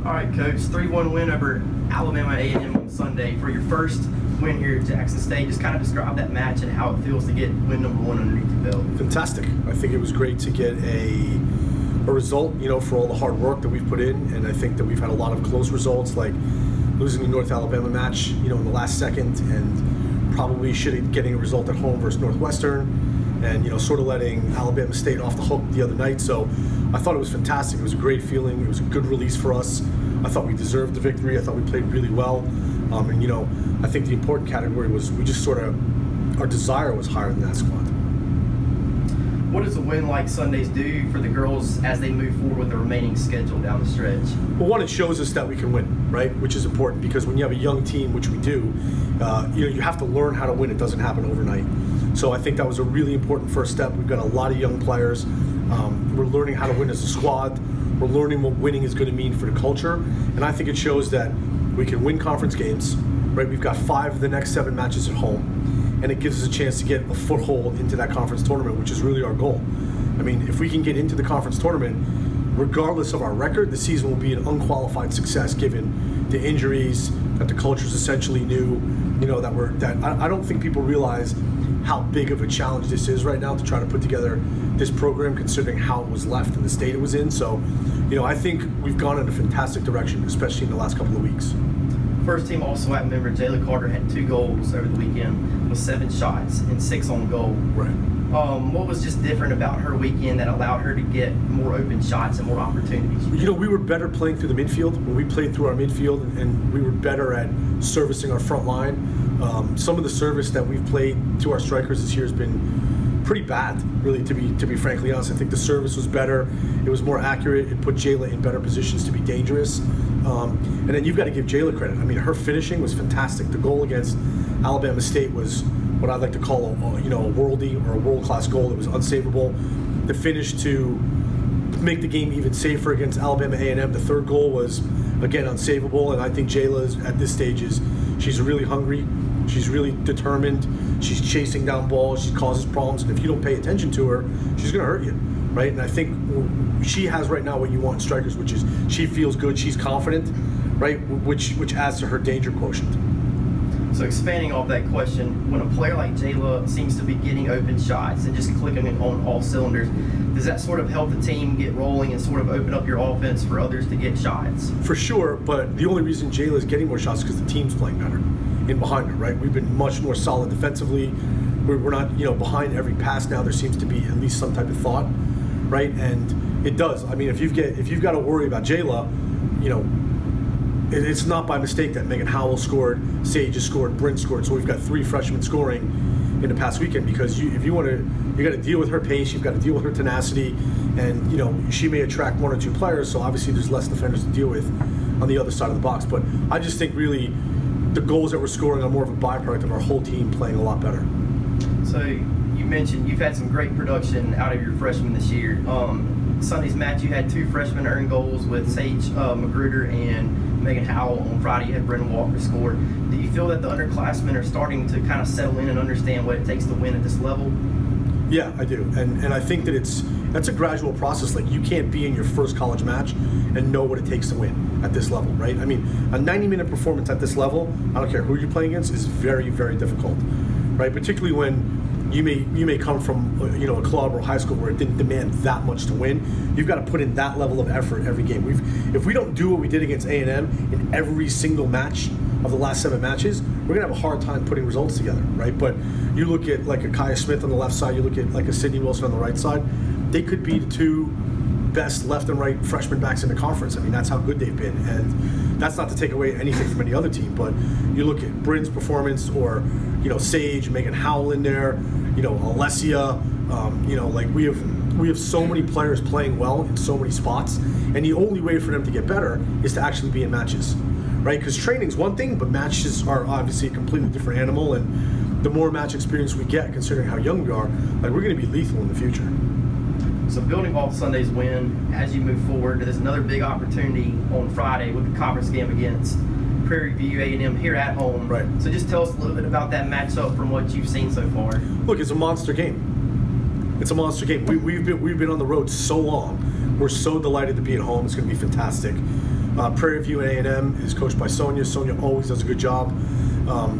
All right, Coach, 3-1 win over Alabama A&M on Sunday. For your first win here at Jackson State, just kind of describe that match and how it feels to get win number 1 underneath your belt. Fantastic. I think it was great to get a result, for all the hard work that we've put in, and I think that we've had a lot of close results, like losing the North Alabama match, in the last second, and probably getting a result at home versus Northwestern, and sort of letting Alabama State off the hook the other night. So I thought it was fantastic. It was a great feeling. It was a good release for us. I thought we deserved the victory. I thought we played really well, and I think the important category was we just sort of, our desire was higher than that squad. What does a win like Sundays do for the girls as they move forward with the remaining schedule down the stretch? Well, one, it shows us that we can win, right? Which is important, because when you have a young team, which we do, you have to learn how to win. It doesn't happen overnight. So I think that was a really important first step. We've got a lot of young players. We're learning how to win as a squad. We're learning what winning is going to mean for the culture. And I think it shows that we can win conference games, right? We've got 5 of the next 7 matches at home. And it gives us a chance to get a foothold into that conference tournament, which is really our goal. I mean, if we can get into the conference tournament, regardless of our record, the season will be an unqualified success given the injuries, that the culture's essentially new, I don't think people realize how big of a challenge this is right now to try to put together this program, considering how it was left and the state it was in. So, I think we've gone in a fantastic direction, especially in the last couple of weeks. First team All-SWAC member Jayla Carter had 2 goals over the weekend with 7 shots and 6 on goal. Right. What was just different about her weekend that allowed her to get more open shots and more opportunities? We were better playing through the midfield. When we played through our midfield, and we were better at servicing our front line. Some of the service that we've played to our strikers this year has been pretty bad, really, to be frankly honest. I think the service was better. It was more accurate. It put Jayla in better positions to be dangerous. And then you've got to give Jayla credit. I mean, her finishing was fantastic. The goal against Alabama State was what I'd like to call a worldie or a world-class goal. It was unsavable. The finish to make the game even safer against Alabama A&M, the third goal was, again, unsavable. And I think Jayla, at this stage, she's really hungry. She's really determined. She's chasing down balls. She causes problems. And if you don't pay attention to her, she's going to hurt you, right? And I think she has right now what you want in strikers, which is she feels good. She's confident, right? Which adds to her danger quotient. So expanding off that question, when a player like Jayla seems to be getting open shots and just clicking on all cylinders, does that sort of help the team get rolling and sort of open up your offense for others to get shots? For sure, but the only reason Jayla is getting more shots is because the team's playing better in behind her, right? We've been much more solid defensively. We're not, behind every pass now. There seems to be at least some type of thought, right? And it does. I mean, if you've got to worry about Jayla, it's not by mistake that Megan Howell scored, Sage has scored, Bryn scored. So we've got 3 freshmen scoring in the past weekend, because you got to deal with her pace, you've got to deal with her tenacity, and she may attract 1 or 2 players. So obviously there's less defenders to deal with on the other side of the box. But I just think really the goals that we're scoring are more of a byproduct of our whole team playing a lot better. So you mentioned you've had some great production out of your freshmen this year. Sunday's match, you had 2 freshmen earn goals with Sage Magruder and Megan Howell. On Friday, you had Brendan Walker score. Do you feel that the underclassmen are starting to kind of settle in and understand what it takes to win at this level? Yeah, I do. And I think that that's a gradual process. Like, you can't be in your first college match and know what it takes to win at this level, right? I mean, a 90-minute performance at this level, I don't care who you're playing against, is very, very difficult, right? Particularly when you may come from a club or high school where it didn't demand that much to win. You've got to put in that level of effort every game. If we don't do what we did against A&M in every single match of the last 7 matches, we're gonna have a hard time putting results together, right? But you look at like a Kaya Smith on the left side, you look at like a Sydney Wilson on the right side, they could be the 2 best left and right freshman backs in the conference. I mean, that's how good they've been, and that's not to take away anything from any other team, but you look at Bryn's performance, or Sage, Megan Howell in there, Alessia, like we have so many players playing well in so many spots, and the only way for them to get better is to actually be in matches, right? Because training's one thing, but matches are obviously a completely different animal, and the more match experience we get, considering how young we are, like, we're going to be lethal in the future. So building off Sunday's win, as you move forward, there's another big opportunity on Friday with the conference game against Prairie View A&M here at home. Right. So just tell us a little bit about that matchup from what you've seen so far. Look, it's a monster game. It's a monster game. We've been on the road so long. We're so delighted to be at home. It's going to be fantastic. Prairie View and A&M is coached by Sonia. Sonia always does a good job.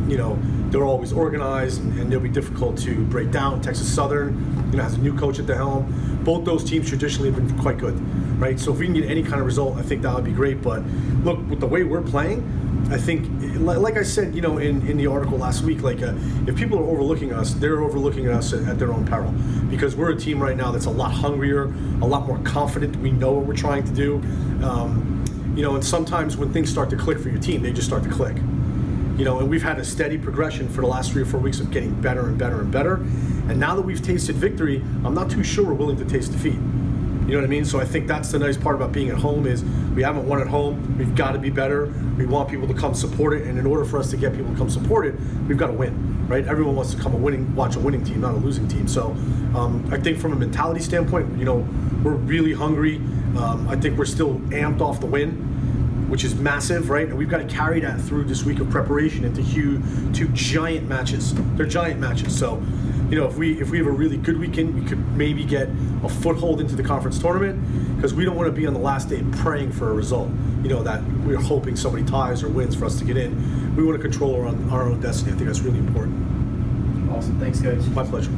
You know, they're always organized, and they'll be difficult to break down. Texas Southern, you know, has a new coach at the helm. Both those teams traditionally have been quite good, right? So if we can get any kind of result, I think that would be great. But look, with the way we're playing, I think, like I said, you know, in the article last week, like if people are overlooking us, they're overlooking us at their own peril, because we're a team right now that's a lot hungrier, a lot more confident. We know what we're trying to do, you know, and sometimes when things start to click for your team, they just start to click. You know, and we've had a steady progression for the last 3 or 4 weeks of getting better and better and better. And now that we've tasted victory, I'm not too sure we're willing to taste defeat. You know what I mean? So I think that's the nice part about being at home is we haven't won at home. We've got to be better. We want people to come support it. And in order for us to get people to come support it, we've got to win, right? Everyone wants to come watch a winning team, not a losing team. So I think from a mentality standpoint, you know, we're really hungry. I think we're still amped off the win, which is massive, right? And we've got to carry that through this week of preparation into two giant matches. They're giant matches. So, you know, if we have a really good weekend, we could maybe get a foothold into the conference tournament, because we don't want to be on the last day praying for a result, you know, that we're hoping somebody ties or wins for us to get in. We want to control our own destiny. I think that's really important. Awesome. Thanks, Coach. My pleasure.